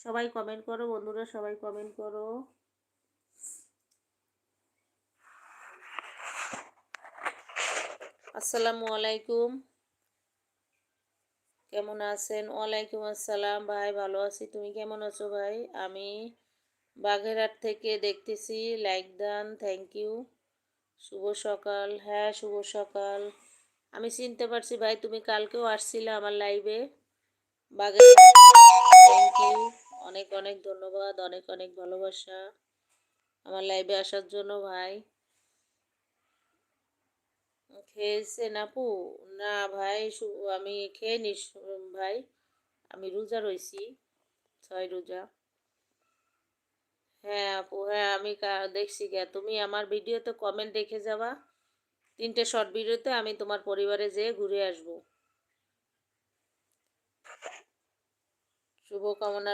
সবাই কমেন্ট করো বন্ধুরা, সবাই কমেন্ট করো। আসসালামু আলাইকুম, কেমন আছেন? ওয়ালাইকুম আসসালাম ভাই, ভালো আছি। তুমি কেমন আছো ভাই? আমি বাগেরহাট থেকে দেখতেছি, লাইক দেন, থ্যাংক ইউ। শুভ সকাল। হ্যাঁ, শুভ সকাল। আমি চিনতে পারছি ভাই, তুমি কালকেও আসছিলে আমার লাইভে বাগেরহাট। থ্যাংক ইউ, অনেক অনেক ধন্যবাদ, অনেক অনেক ভালোবাসা আমার লাইভে আসার জন্য ভাই। খেয়েছেন আপু? না ভাই, আমি খেয়ে ভাই, আমি রোজা রয়েছি, 6 রোজা। হ্যাঁ আপু, হ্যাঁ আমি দেখছি কে, তুমি আমার ভিডিওতে কমেন্ট রেখে যাবা, 3টে শর্ট ভিডিওতে আমি তোমার পরিবারে যেয়ে ঘুরে আসবো। শুভকামনা